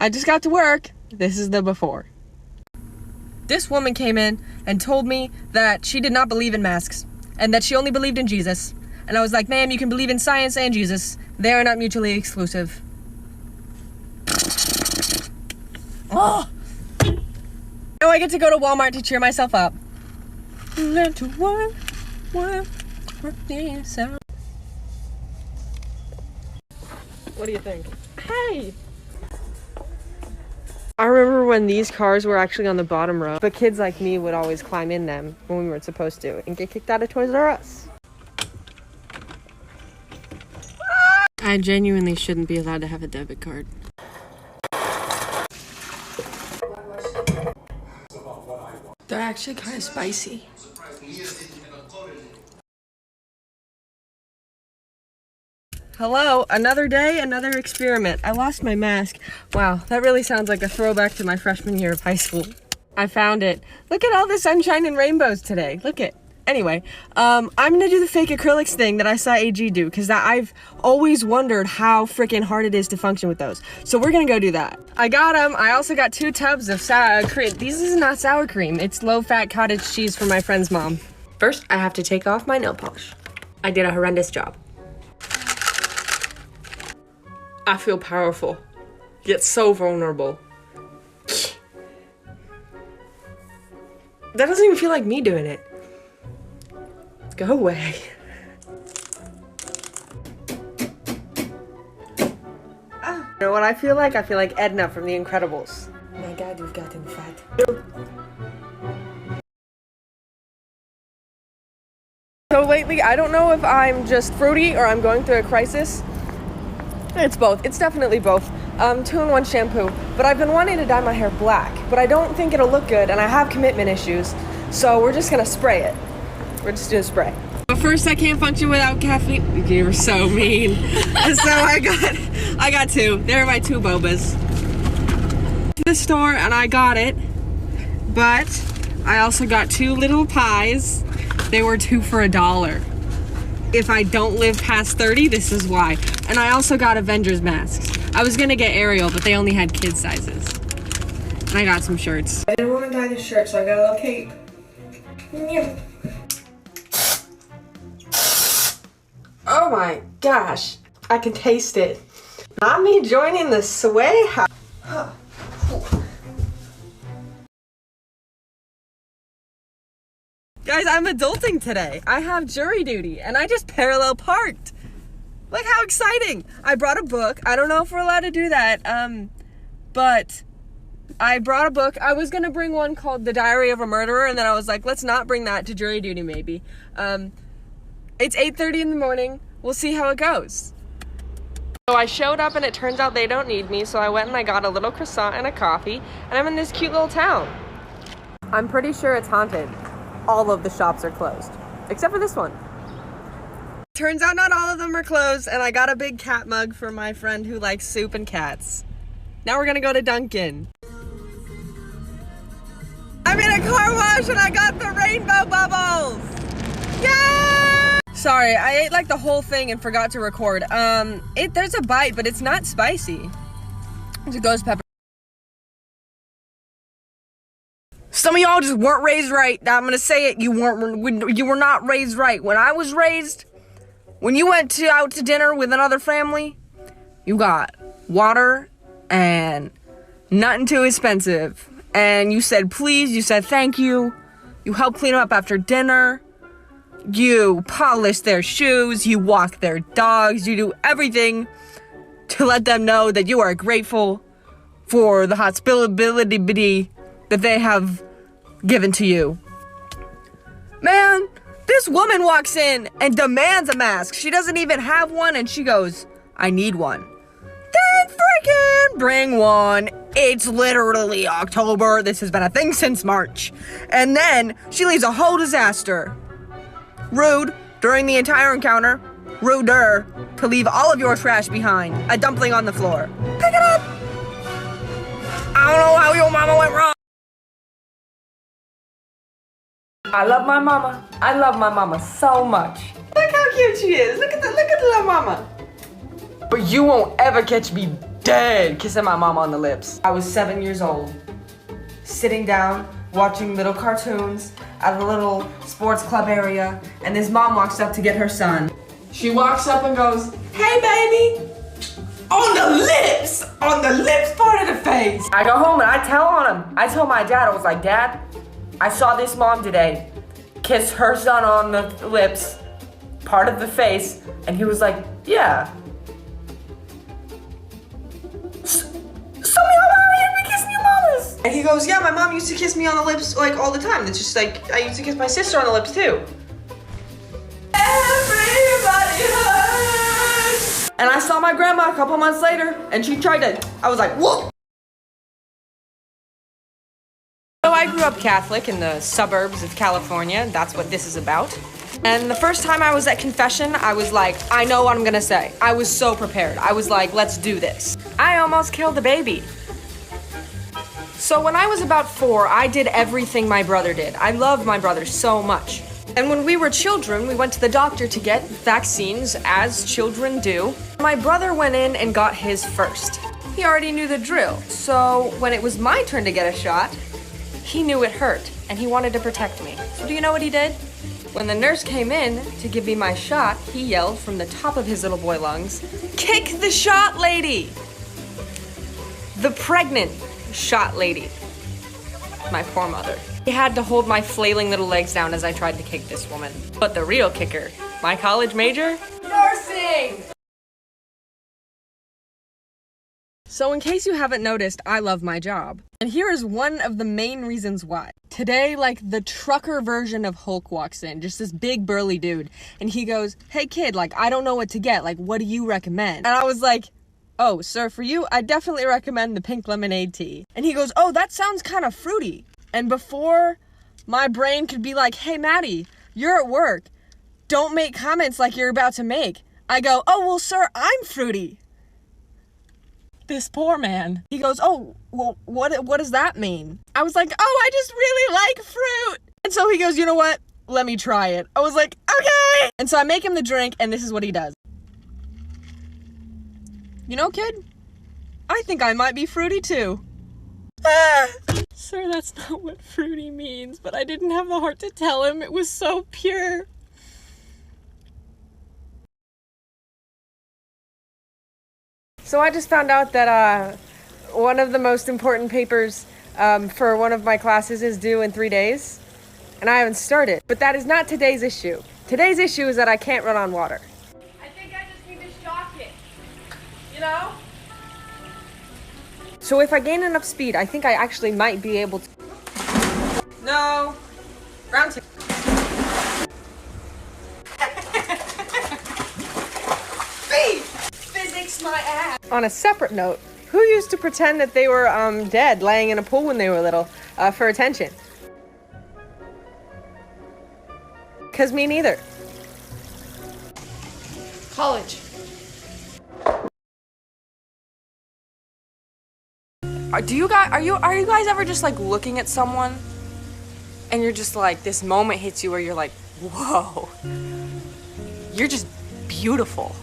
I just got to work. This is the before. This woman came in and told me that she did not believe in masks and that she only believed in Jesus. And I was like, ma'am, you can believe in science and Jesus. They are not mutually exclusive. Oh! Now I get to go to Walmart to cheer myself up. What do you think? Hey! I remember when these cars were actually on the bottom row, but kids like me would always climb in them when we weren't supposed to and get kicked out of Toys R Us. I genuinely shouldn't be allowed to have a debit card. They're actually kind of spicy. Hello, another day, another experiment. I lost my mask. Wow, that really sounds like a throwback to my freshman year of high school. I found it. Look at all the sunshine and rainbows today. Look it. Anyway, I'm gonna do the fake acrylics thing that I saw AG do, because I've always wondered how freaking hard it is to function with those. So we're gonna go do that. I got them. I also got 2 tubs of sour cream. This is not sour cream. It's low-fat cottage cheese from my friend's mom. First, I have to take off my nail polish. I did a horrendous job. I feel powerful, yet so vulnerable. That doesn't even feel like me doing it. Go away. Ah. You know what I feel like? I feel like Edna from The Incredibles. Oh my God, you've gotten fat. So lately, I don't know if I'm just fruity or I'm going through a crisis. It's both. It's definitely both. 2-in-1 shampoo. But I've been wanting to dye my hair black, but I don't think it'll look good, and I have commitment issues. So we're just gonna spray it. We're just gonna spray. But first, I can't function without caffeine. You were so mean. So I got 2. They're my 2 bobas. To the store, and I got it. But I also got 2 little pies. They were 2 for $1. If I don't live past 30, this is why. And I also got Avengers masks. I was gonna get Ariel, but they only had kid sizes. And I got some shirts. I didn't want to dye this shirt, so I got a little cape. Yeah. Oh my gosh, I can taste it. Not me joining the sway house. Guys, I'm adulting today. I have jury duty and I just parallel parked. Look how exciting. I brought a book. I don't know if we're allowed to do that, but I brought a book. I was gonna bring one called The Diary of a Murderer, and then I was like, let's not bring that to jury duty maybe. It's 8:30 in the morning. We'll see how it goes. So I showed up and it turns out they don't need me, so I went and I got a little croissant and a coffee, and I'm in this cute little town. I'm pretty sure it's haunted. All of the shops are closed, except for this one. Turns out not all of them are closed, and I got a big cat mug for my friend who likes soup and cats. Now we're gonna go to Dunkin'. I'm in a car wash and I got the rainbow bubbles! Yay! Sorry, I ate like the whole thing and forgot to record. There's a bite, but it's not spicy. It's a ghost pepper. Some of y'all just weren't raised right. I'm gonna say it. You were not raised right. When I was raised, when you went out to dinner with another family, you got water and nothing too expensive. And you said please, you said thank you. You helped clean up after dinner. You polish their shoes. You walk their dogs. You do everything to let them know that you are grateful for the hospitality that they have given to you. Man, this woman walks in and demands a mask. She doesn't even have one, and she goes, I need one. Then freaking bring one. It's literally October. This has been a thing since March. And then she leaves a whole disaster. Rude during the entire encounter. Ruder to leave all of your trash behind. A dumpling on the floor. Pick it up. I don't know how your mama went wrong. I love my mama. I love my mama so much. Look how cute she is. Look at the little mama. But you won't ever catch me dead kissing my mom on the lips. I was 7 years old, sitting down, watching little cartoons at a little sports club area, and this mom walks up to get her son. She walks up and goes, "Hey baby, on the lips part of the face." I go home and I tell my dad, I was like, "Dad, I saw this mom today kiss her son on the lips, part of the face," and he was like, "Yeah. So how long have you been kissing your mamas?" And he goes, "Yeah, my mom used to kiss me on the lips like all the time. It's just like I used to kiss my sister on the lips too." Everybody hurts. And I saw my grandma a couple months later, and she tried to. I was like, "Whoa." So I grew up Catholic in the suburbs of California. That's what this is about. And the first time I was at confession, I was like, I know what I'm gonna say. I was so prepared. I was like, let's do this. I almost killed a baby. So when I was about 4, I did everything my brother did. I love my brother so much. And when we were children, we went to the doctor to get vaccines, as children do. My brother went in and got his first. He already knew the drill. So when it was my turn to get a shot, he knew it hurt, and he wanted to protect me. So do you know what he did? When the nurse came in to give me my shot, he yelled from the top of his little boy lungs, "Kick the shot lady!" The pregnant shot lady. My poor mother. He had to hold my flailing little legs down as I tried to kick this woman. But the real kicker, my college major? Nursing! So in case you haven't noticed, I love my job. And here is one of the main reasons why. Today, like, the trucker version of Hulk walks in, just this big burly dude. And he goes, "Hey kid, like, I don't know what to get. Like, what do you recommend?" And I was like, "Oh, sir, for you, I definitely recommend the pink lemonade tea." And he goes, "Oh, that sounds kind of fruity." And before my brain could be like, "Hey Maddie, you're at work. Don't make comments like you're about to make," I go, "Oh, well, sir, I'm fruity." This poor man. He goes, "Oh, well, what does that mean?" I was like, "Oh, I just really like fruit." And so he goes, "You know what? Let me try it." I was like, "Okay." And so I make him the drink, and this is what he does. "You know, kid, I think I might be fruity too." Sir, that's not what fruity means, but I didn't have the heart to tell him. It was so pure. So I just found out that one of the most important papers for one of my classes is due in 3 days, and I haven't started. But that is not today's issue. Today's issue is that I can't run on water. I think I just need to shock it, you know? So if I gain enough speed, I think I actually might be able to. No. Round 2. Physics my ass. On a separate note, who used to pretend that they were dead, laying in a pool when they were little, for attention? 'Cause me neither. College. Are you guys ever just like looking at someone and you're just like, this moment hits you where you're like, whoa, you're just beautiful.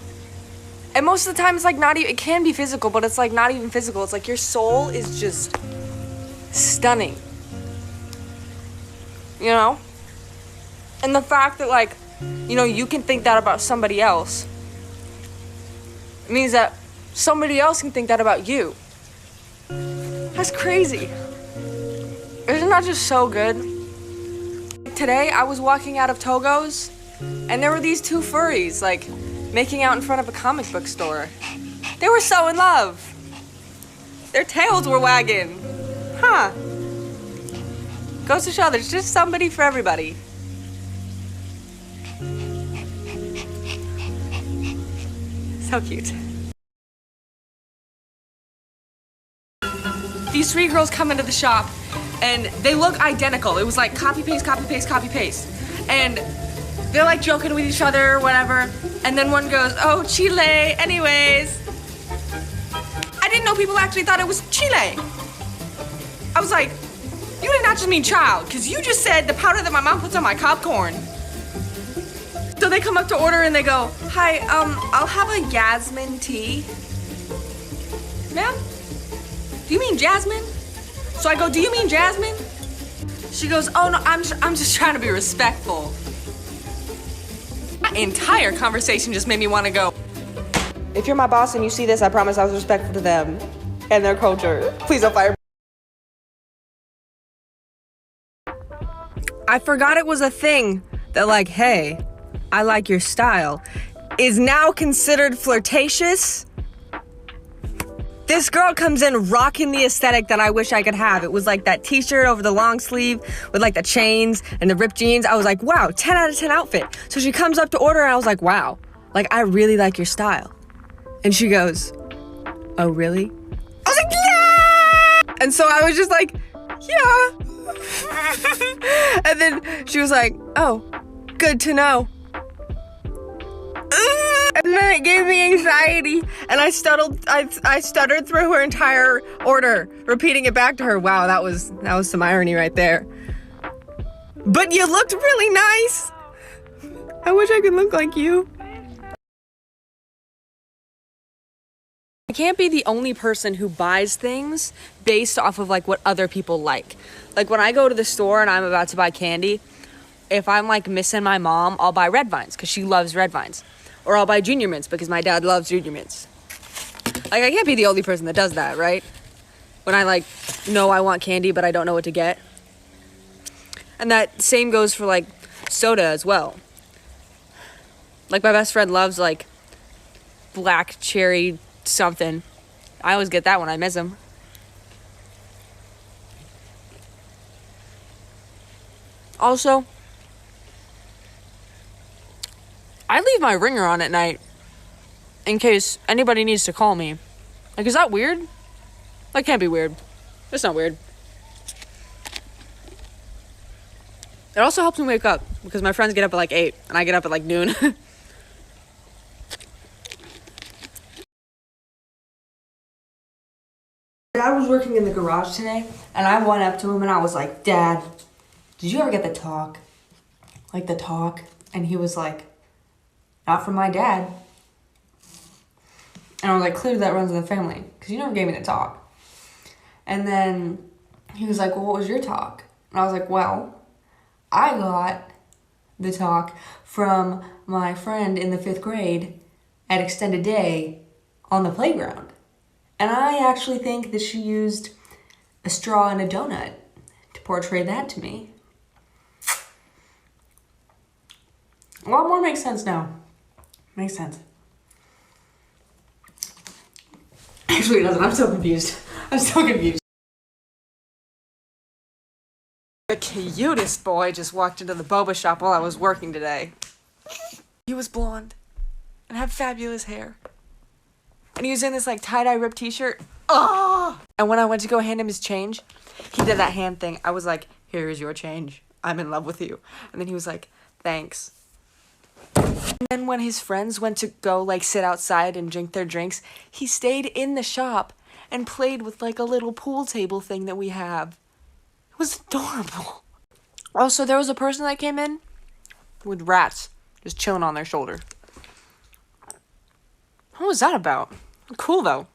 And most of the time it's like not even, it can be physical, but it's like not even physical. It's like your soul is just stunning, you know? And the fact that like, you know, you can think that about somebody else, it means that somebody else can think that about you. That's crazy. Isn't that just so good? Today, I was walking out of Togo's, and there were these 2 furries, like, making out in front of a comic book store. They were so in love. Their tails were wagging. Huh. Goes to show there's just somebody for everybody. So cute. These 3 girls come into the shop and they look identical. It was like copy paste, copy paste, copy paste. And they're like joking with each other or whatever. And then one goes, "Oh, Chile, anyways." I didn't know people actually thought it was Chile. I was like, you did not just mean child, because you just said the powder that my mom puts on my popcorn. So they come up to order and they go, "Hi, I'll have a Yasmin tea." "Ma'am? Do you mean Jasmine?" So I go, "Do you mean Jasmine?" She goes, "Oh no, I'm just trying to be respectful." That entire conversation just made me want to go, "If you're my boss and you see this, I promise I was respectful to them and their culture. Please don't fire me." I forgot it was a thing that like, "Hey, I like your style," is now considered flirtatious. This girl comes in rocking the aesthetic that I wish I could have. It was like that t-shirt over the long sleeve with like the chains and the ripped jeans. I was like, wow, 10 out of 10 outfit. So she comes up to order and I was like, wow, like I really like your style. And she goes, "Oh, really?" I was like, yeah! And so I was just like, yeah. And then she was like, "Oh, good to know." And then it gave me anxiety, and I stuttered through her entire order, repeating it back to her. Wow, that was some irony right there. "But you looked really nice. I wish I could look like you." I can't be the only person who buys things based off of like what other people like. Like when I go to the store and I'm about to buy candy, if I'm like missing my mom, I'll buy red vines because she loves red vines. Or I'll buy Junior Mints because my dad loves Junior Mints. Like I can't be the only person that does that, right? When I like know I want candy but I don't know what to get. And that same goes for like soda as well. Like my best friend loves like black cherry something. I always get that when I miss him. Also, I leave my ringer on at night in case anybody needs to call me. Like, is that weird? That can't be weird. It's not weird. It also helps me wake up because my friends get up at like 8 and I get up at like noon. Dad was working in the garage today and I went up to him and I was like, "Dad, did you ever get the talk? Like the talk?" And he was like, "Not from my dad." And I was like, "Clearly that runs in the family because you never gave me the talk." And then he was like, "Well, what was your talk?" And I was like, "Well, I got the talk from my friend in the 5th grade at extended day on the playground. And I actually think that she used a straw and a donut to portray that to me." A lot more makes sense now. Makes sense. Actually, it doesn't. I'm so confused. The cutest boy just walked into the boba shop while I was working today. He was blonde and had fabulous hair. And he was in this like tie-dye ripped t-shirt. Oh! And when I went to go hand him his change, he did that hand thing. I was like, "Here is your change. I'm in love with you." And then he was like, "Thanks." And then when his friends went to go like sit outside and drink their drinks, he stayed in the shop and played with like a little pool table thing that we have. It was adorable. Also, there was a person that came in with rats just chilling on their shoulder. What was that about? Cool though.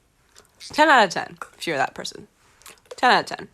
10 out of 10 if you're that person. 10 out of 10.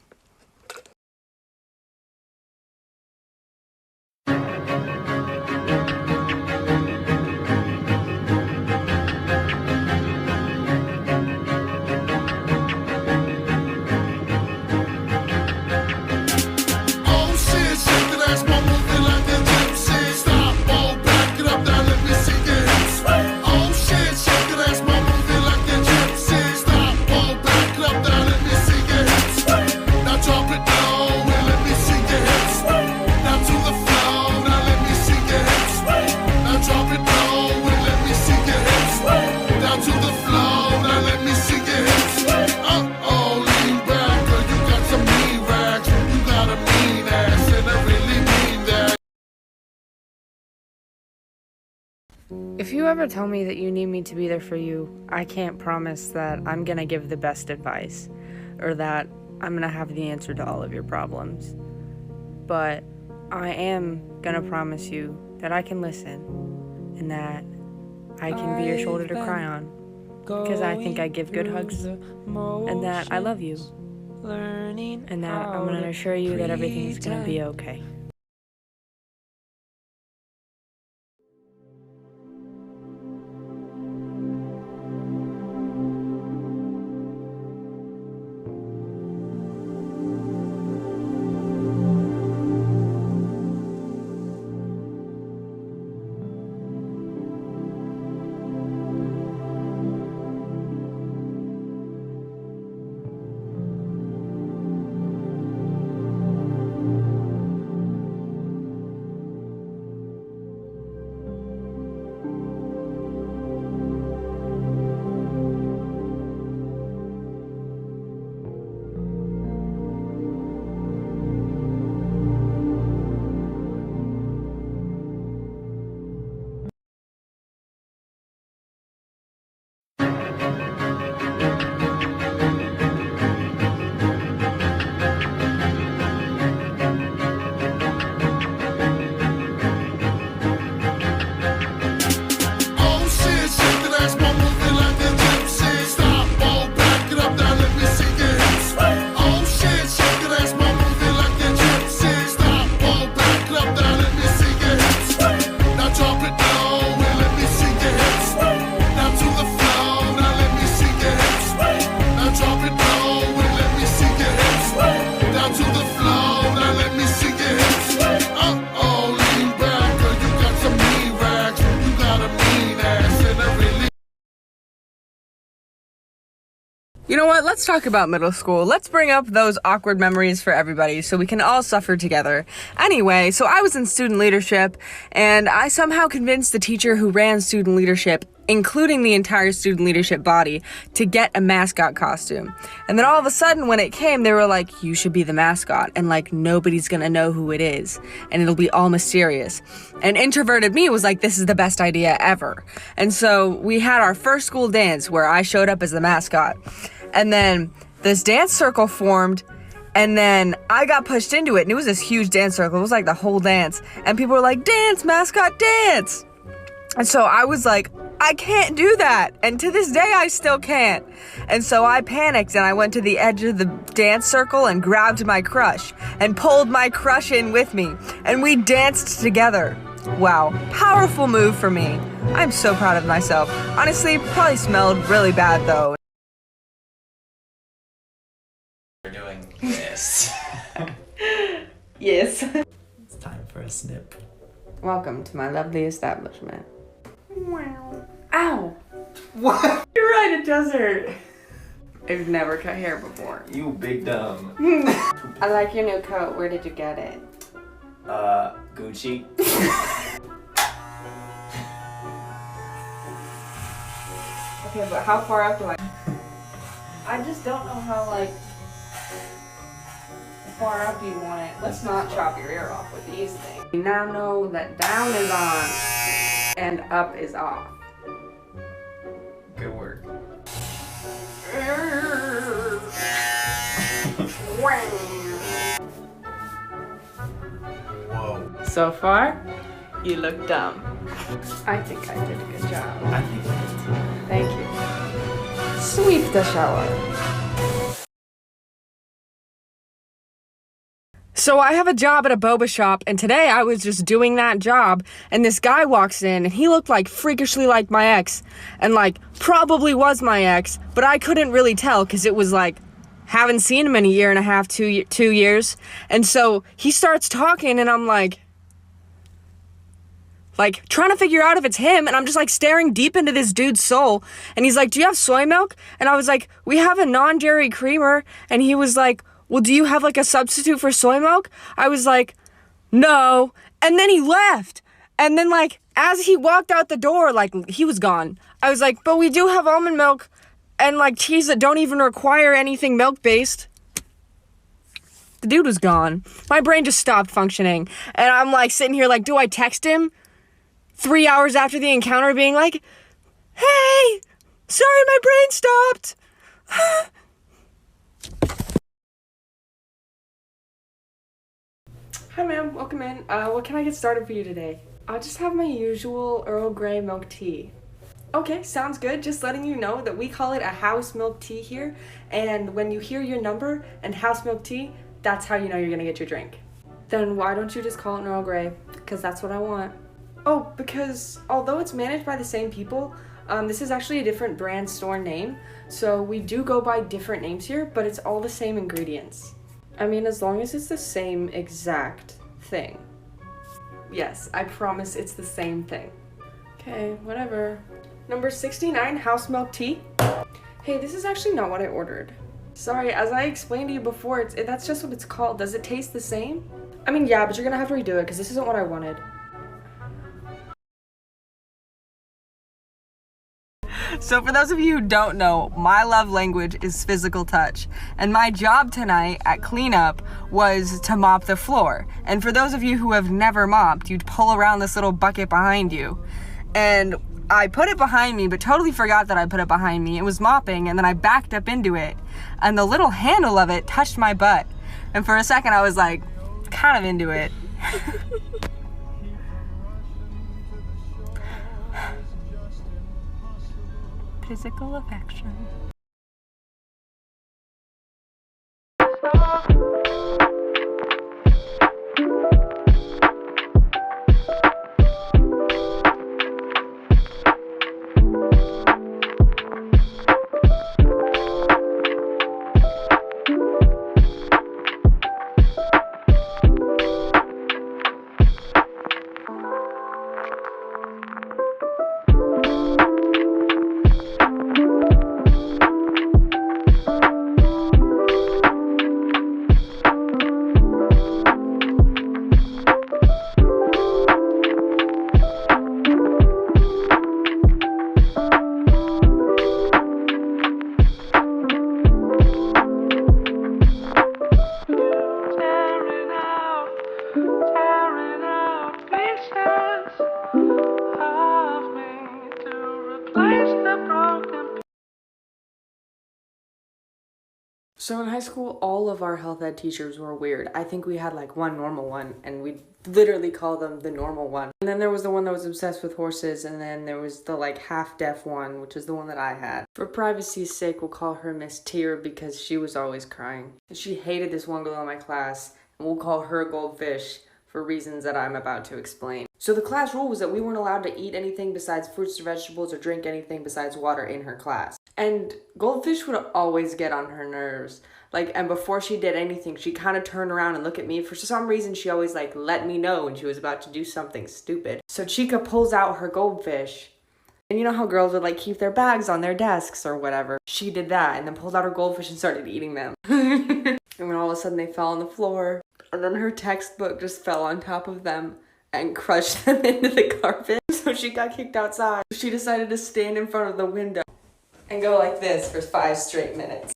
If you ever tell me that you need me to be there for you, I can't promise that I'm gonna give the best advice or that I'm gonna have the answer to all of your problems. But I am gonna promise you that I can listen and that I can be your shoulder to cry on, because I think I give good hugs, and that I love you, and that I'm going to assure you that everything's going to be okay. You know what? Let's talk about middle school. Let's bring up those awkward memories for everybody so we can all suffer together. Anyway, so I was in student leadership, and I somehow convinced the teacher who ran student leadership, including the entire student leadership body, to get a mascot costume. And then all of a sudden, when it came, they were like, you should be the mascot, and like, nobody's gonna know who it is, and it'll be all mysterious. And introverted me was like, this is the best idea ever. And so we had our first school dance where I showed up as the mascot. And then this dance circle formed, and then I got pushed into it, and it was this huge dance circle. It was like the whole dance. And people were like, dance, mascot, dance. And so I was like, I can't do that. And to this day, I still can't. And so I panicked, and I went to the edge of the dance circle and grabbed my crush and pulled my crush in with me. And we danced together. Wow, powerful move for me. I'm so proud of myself. Honestly, probably smelled really bad though. We're doing this. Yes. It's time for a snip. Welcome to my lovely establishment. Wow. Ow! What? You're right, it does hurt. I've never cut hair before. You big dumb. I like your new coat. Where did you get it? Gucci. Okay, but how far up do I just don't know how, like, far up you want it. Let's not chop your ear off with these things. You now know that down is on and up is off. Good work. Whoa. So far, you look dumb. I think I did a good job. I think I did too. Thank you. Sweep the shower. So I have a job at a boba shop, and today I was just doing that job, and this guy walks in, and he looked like freakishly like my ex, and like probably was my ex, but I couldn't really tell because it was like, haven't seen him in a year and a half, 2 years, and so he starts talking, and I'm like trying to figure out if it's him, and I'm just like staring deep into this dude's soul, and he's like, do you have soy milk? And I was like, we have a non-dairy creamer, and he was like, well, do you have like a substitute for soy milk? I was like, no. And then he left. And then like, as he walked out the door, like he was gone. I was like, but we do have almond milk and like teas that don't even require anything milk-based. The dude was gone. My brain just stopped functioning. And I'm like sitting here like, do I text him 3 hours after the encounter being like, hey, sorry, my brain stopped. Hi, ma'am. Welcome in. What can I get started for you today? I'll just have my usual Earl Grey milk tea. Okay, sounds good. Just letting you know that we call it a house milk tea here, and when you hear your number and house milk tea, that's how you know you're gonna get your drink. Then why don't you just call it an Earl Grey? Because that's what I want. Oh, because although it's managed by the same people, this is actually a different brand store name, so we do go by different names here, but it's all the same ingredients. I mean, as long as it's the same exact thing. Yes, I promise it's the same thing. Okay, whatever. Number 69, house milk tea. Hey, this is actually not what I ordered. Sorry, as I explained to you before, that's just what it's called. Does it taste the same? I mean, yeah, but you're gonna have to redo it because this isn't what I wanted. So for those of you who don't know, my love language is physical touch. And my job tonight at cleanup was to mop the floor. And for those of you who have never mopped, you'd pull around this little bucket behind you. And I put it behind me, but totally forgot that I put it behind me. It was mopping, and then I backed up into it. And the little handle of it touched my butt. And for a second I was like, kind of into it. Physical affection. So in high school, all of our health ed teachers were weird. I think we had like one normal one, and we literally call them the normal one. And then there was the one that was obsessed with horses, and then there was the like half-deaf one, which is the one that I had. For privacy's sake, we'll call her Miss Tear because she was always crying. She hated this one girl in my class, and we'll call her Goldfish for reasons that I'm about to explain. So the class rule was that we weren't allowed to eat anything besides fruits or vegetables or drink anything besides water in her class. And Goldfish would always get on her nerves. Like, and before she did anything, she kind of turned around and looked at me. For some reason, she always like let me know when she was about to do something stupid. So Chica pulls out her goldfish. And you know how girls would like keep their bags on their desks or whatever? She did that and then pulled out her goldfish and started eating them. And then all of a sudden they fell on the floor. And then her textbook just fell on top of them and crushed them into the carpet. So she got kicked outside. She decided to stand in front of the window and go like this for 5 straight minutes.